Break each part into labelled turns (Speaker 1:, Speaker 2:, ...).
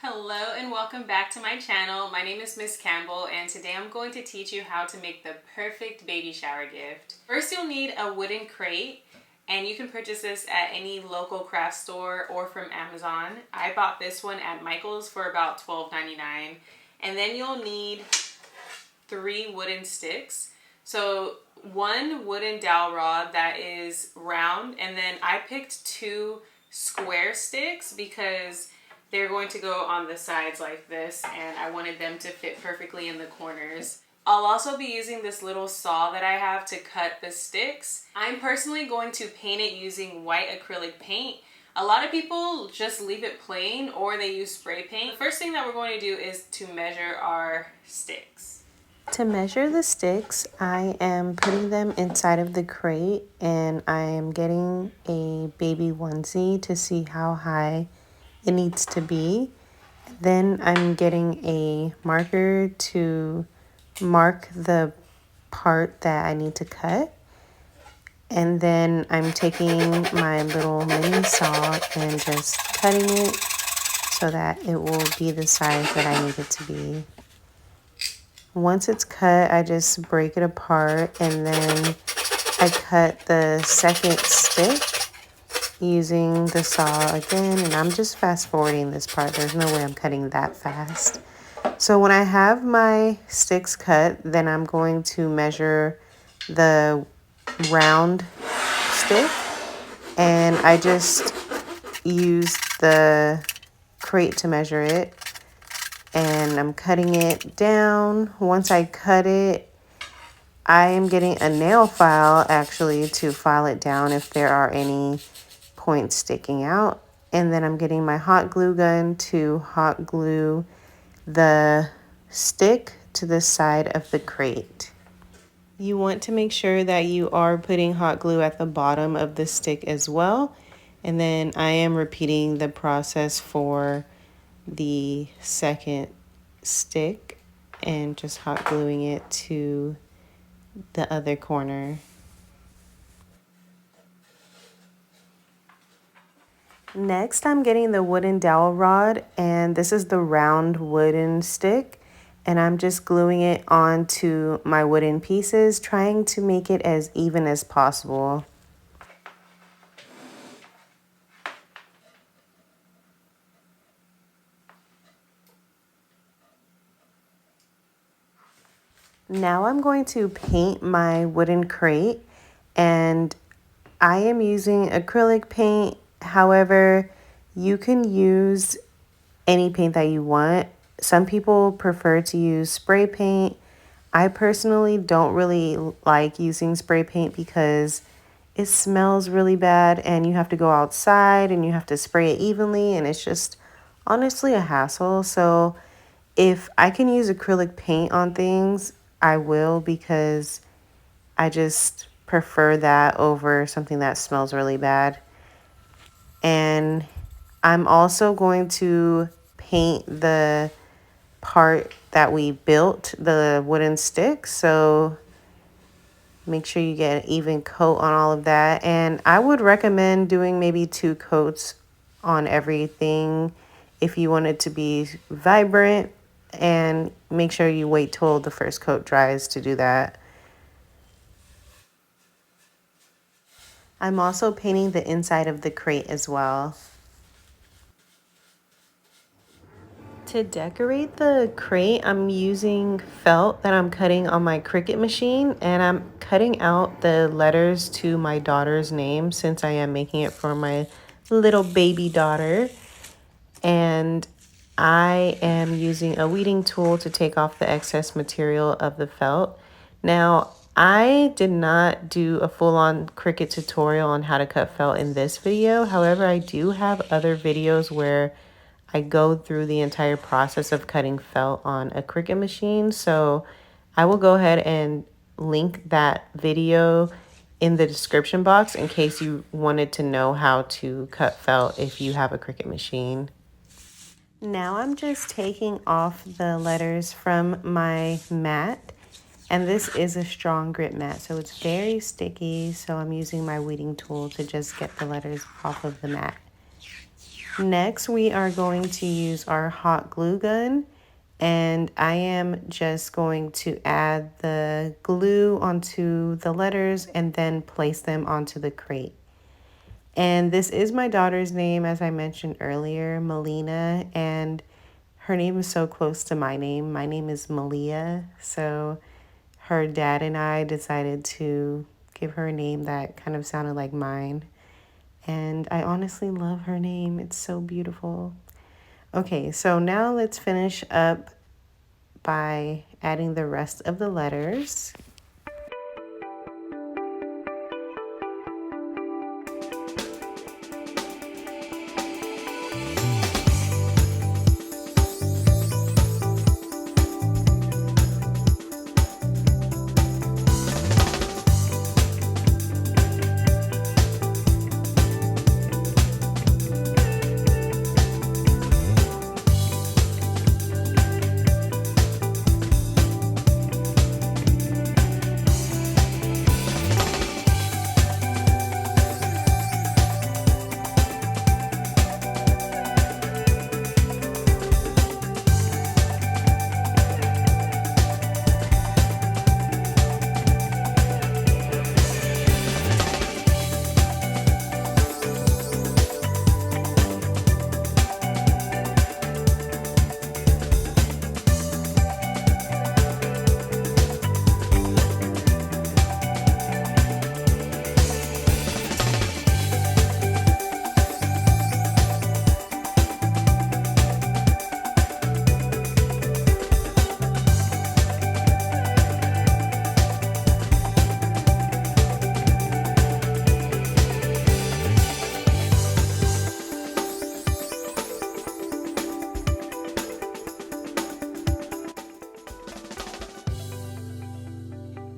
Speaker 1: Hello and welcome back to my channel. My name is Miss Campbell and today I'm going to teach you how to make the perfect baby shower gift. First you'll need a wooden crate and you can purchase this at any local craft store or from Amazon. I bought this one at Michael's for about $12.99. And then you'll need 3 wooden sticks. So 1 wooden dowel rod that is round, and then I picked 2 square sticks because they're going to go on the sides like this and I wanted them to fit perfectly in the corners. I'll also be using this little saw that I have to cut the sticks. I'm personally going to paint it using white acrylic paint. A lot of people just leave it plain or they use spray paint. The first thing that we're going to do is to measure our sticks.
Speaker 2: To measure the sticks, I am putting them inside of the crate and I am getting a baby onesie to see how high it needs to be. Then I'm getting a marker to mark the part that I need to cut. And then I'm taking my little mini saw and just cutting it so that it will be the size that I need it to be. Once it's cut, I just break it apart and then I cut the second stick using the saw again, and I'm just fast forwarding this part. There's no way I'm cutting that fast. So when I have my sticks cut, then I'm going to measure the round stick, and I just used the crate to measure it, and I'm cutting it down. Once I cut it, I am getting a nail file actually to file it down if there are any points sticking out. And then I'm getting my hot glue gun to hot glue the stick to the side of the crate. You want to make sure that you are putting hot glue at the bottom of the stick as well. And then I am repeating the process for the second stick and just hot gluing it to the other corner. Next, I'm getting the wooden dowel rod, and this is the round wooden stick, and I'm just gluing it onto my wooden pieces, trying to make it as even as possible. Now I'm going to paint my wooden crate, and I am using acrylic paint. However, you can use any paint that you want. Some people prefer to use spray paint. I personally don't really like using spray paint because it smells really bad and you have to go outside and you have to spray it evenly, and it's just honestly a hassle. So if I can use acrylic paint on things, I will, because I just prefer that over something that smells really bad. And I'm also going to paint the part that we built, the wooden stick. So make sure you get an even coat on all of that. And I would recommend doing maybe 2 coats on everything if you want it to be vibrant, and make sure you wait till the first coat dries to do that. I'm also painting the inside of the crate as well. To decorate the crate, I'm using felt that I'm cutting on my Cricut machine, and I'm cutting out the letters to my daughter's name since I am making it for my little baby daughter. And I am using a weeding tool to take off the excess material of the felt. Now, I did not do a full-on Cricut tutorial on how to cut felt in this video. However, I do have other videos where I go through the entire process of cutting felt on a Cricut machine. So I will go ahead and link that video in the description box in case you wanted to know how to cut felt if you have a Cricut machine. Now I'm just taking off the letters from my mat, and this is a strong grit mat, so it's very sticky, so I'm using my weeding tool to just get the letters off of the mat. Next, we are going to use our hot glue gun, and I am just going to add the glue onto the letters and then place them onto the crate. And this is my daughter's name, as I mentioned earlier, Melina, and her name is so close to my name. My name is Malia, so her dad and I decided to give her a name that kind of sounded like mine. And I honestly love her name. It's so beautiful. Okay, so now let's finish up by adding the rest of the letters.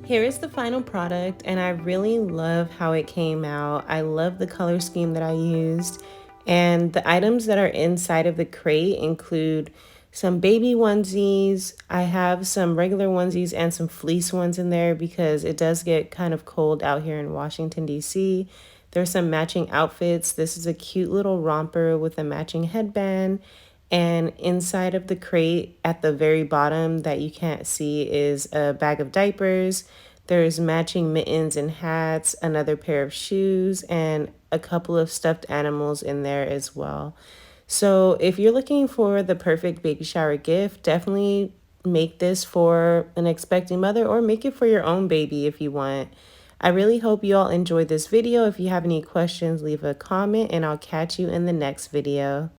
Speaker 2: Here is the final product, and I really love how it came out. I love the color scheme that I used, and the items that are inside of the crate include some baby onesies. I have some regular onesies and some fleece ones in there because it does get kind of cold out here in Washington, D.C. There's some matching outfits. This is a cute little romper with a matching headband. And inside of the crate at the very bottom that you can't see is a bag of diapers. There's matching mittens and hats, another pair of shoes, and a couple of stuffed animals in there as well. So if you're looking for the perfect baby shower gift, definitely make this for an expecting mother or make it for your own baby if you want. I really hope you all enjoyed this video. If you have any questions, leave a comment and I'll catch you in the next video.